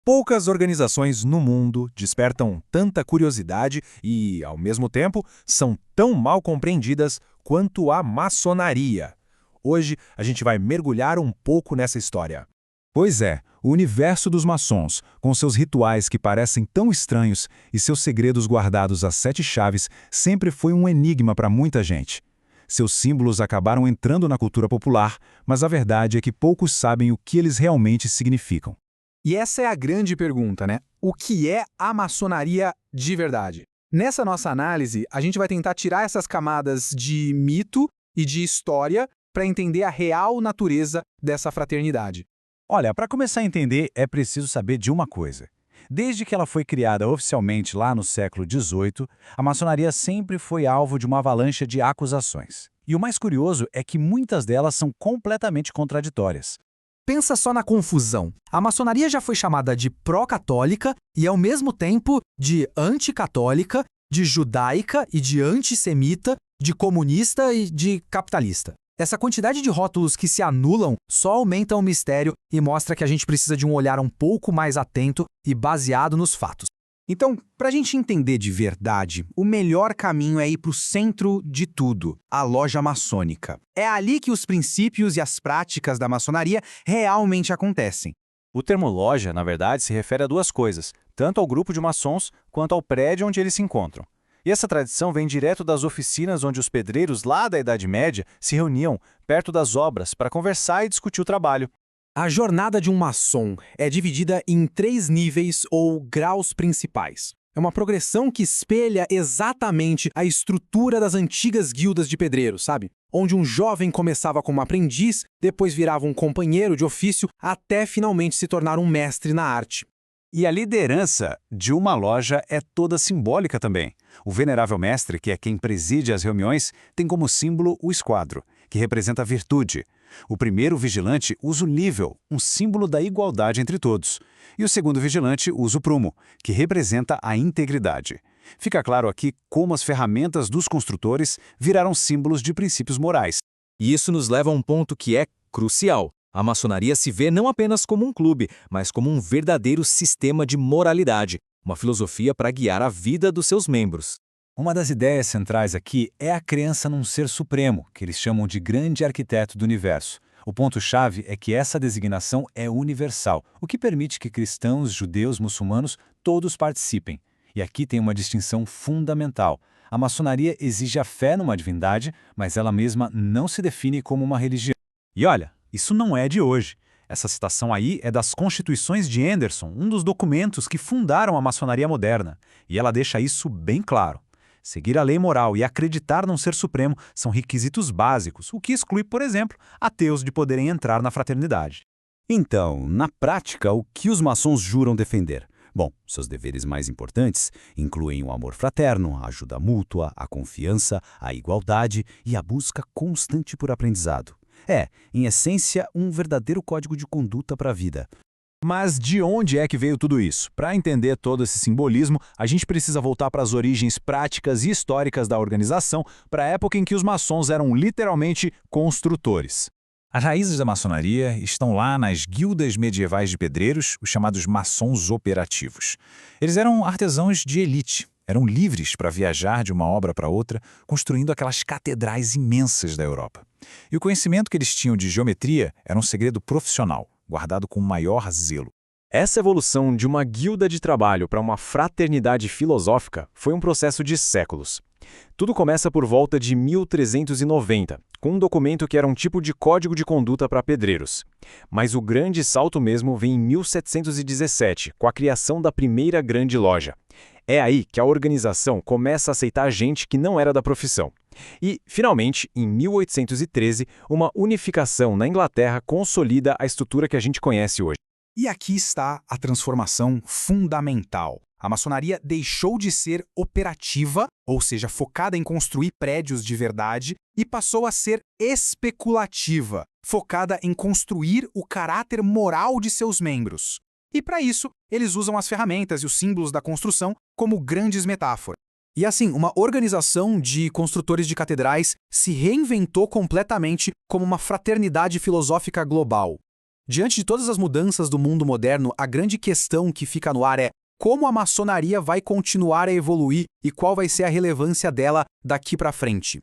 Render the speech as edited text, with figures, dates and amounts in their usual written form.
Poucas organizações no mundo despertam tanta curiosidade e, ao mesmo tempo, são tão mal compreendidas quanto a maçonaria. Hoje, a gente vai mergulhar um pouco nessa história. Pois é, o universo dos maçons, com seus rituais que parecem tão estranhos e seus segredos guardados às 7 chaves, sempre foi um enigma para muita gente. Seus símbolos acabaram entrando na cultura popular, mas a verdade é que poucos sabem o que eles realmente significam. E essa é a grande pergunta, né? O que é a maçonaria de verdade? Nessa nossa análise, a gente vai tentar tirar essas camadas de mito e de história para entender a real natureza dessa fraternidade. Olha, para começar a entender, é preciso saber de uma coisa. Desde que ela foi criada oficialmente lá no século XVIII, a maçonaria sempre foi alvo de uma avalanche de acusações. E o mais curioso é que muitas delas são completamente contraditórias. Pensa só na confusão. A maçonaria já foi chamada de pró-católica e, ao mesmo tempo, de anticatólica, de judaica e de antissemita, de comunista e de capitalista. Essa quantidade de rótulos que se anulam só aumenta o mistério e mostra que a gente precisa de um olhar um pouco mais atento e baseado nos fatos. Então, para a gente entender de verdade, o melhor caminho é ir para o centro de tudo, a loja maçônica. É ali que os princípios e as práticas da maçonaria realmente acontecem. O termo loja, na verdade, se refere a duas coisas, tanto ao grupo de maçons quanto ao prédio onde eles se encontram. E essa tradição vem direto das oficinas onde os pedreiros lá da Idade Média se reuniam perto das obras para conversar e discutir o trabalho. A jornada de um maçom é dividida em 3 níveis ou graus principais. É uma progressão que espelha exatamente a estrutura das antigas guildas de pedreiros, sabe? Onde um jovem começava como aprendiz, depois virava um companheiro de ofício, até finalmente se tornar um mestre na arte. E a liderança de uma loja é toda simbólica também. O venerável mestre, que é quem preside as reuniões, tem como símbolo o esquadro, que representa a virtude. O primeiro vigilante usa o nível, um símbolo da igualdade entre todos. E o segundo vigilante usa o prumo, que representa a integridade. Fica claro aqui como as ferramentas dos construtores viraram símbolos de princípios morais. E isso nos leva a um ponto que é crucial. A maçonaria se vê não apenas como um clube, mas como um verdadeiro sistema de moralidade, uma filosofia para guiar a vida dos seus membros. Uma das ideias centrais aqui é a crença num ser supremo, que eles chamam de grande arquiteto do universo. O ponto-chave é que essa designação é universal, o que permite que cristãos, judeus, muçulmanos, todos participem. E aqui tem uma distinção fundamental. A maçonaria exige a fé numa divindade, mas ela mesma não se define como uma religião. E olha, isso não é de hoje. Essa citação aí é das Constituições de Anderson, um dos documentos que fundaram a maçonaria moderna. E ela deixa isso bem claro. Seguir a lei moral e acreditar num ser supremo são requisitos básicos, o que exclui, por exemplo, ateus de poderem entrar na fraternidade. Então, na prática, o que os maçons juram defender? Bom, seus deveres mais importantes incluem o amor fraterno, a ajuda mútua, a confiança, a igualdade e a busca constante por aprendizado. É, em essência, um verdadeiro código de conduta para a vida. Mas de onde é que veio tudo isso? Para entender todo esse simbolismo, a gente precisa voltar para as origens práticas e históricas da organização, para a época em que os maçons eram literalmente construtores. As raízes da maçonaria estão lá nas guildas medievais de pedreiros, os chamados maçons operativos. Eles eram artesãos de elite, eram livres para viajar de uma obra para outra, construindo aquelas catedrais imensas da Europa. E o conhecimento que eles tinham de geometria era um segredo profissional, guardado com o maior zelo. Essa evolução de uma guilda de trabalho para uma fraternidade filosófica foi um processo de séculos. Tudo começa por volta de 1390, com um documento que era um tipo de código de conduta para pedreiros. Mas o grande salto mesmo vem em 1717, com a criação da primeira grande loja. É aí que a organização começa a aceitar gente que não era da profissão. E, finalmente, em 1813, uma unificação na Inglaterra consolida a estrutura que a gente conhece hoje. E aqui está a transformação fundamental. A maçonaria deixou de ser operativa, ou seja, focada em construir prédios de verdade, e passou a ser especulativa, focada em construir o caráter moral de seus membros. E para isso, eles usam as ferramentas e os símbolos da construção como grandes metáforas. E assim, uma organização de construtores de catedrais se reinventou completamente como uma fraternidade filosófica global. Diante de todas as mudanças do mundo moderno, a grande questão que fica no ar é como a maçonaria vai continuar a evoluir e qual vai ser a relevância dela daqui para frente.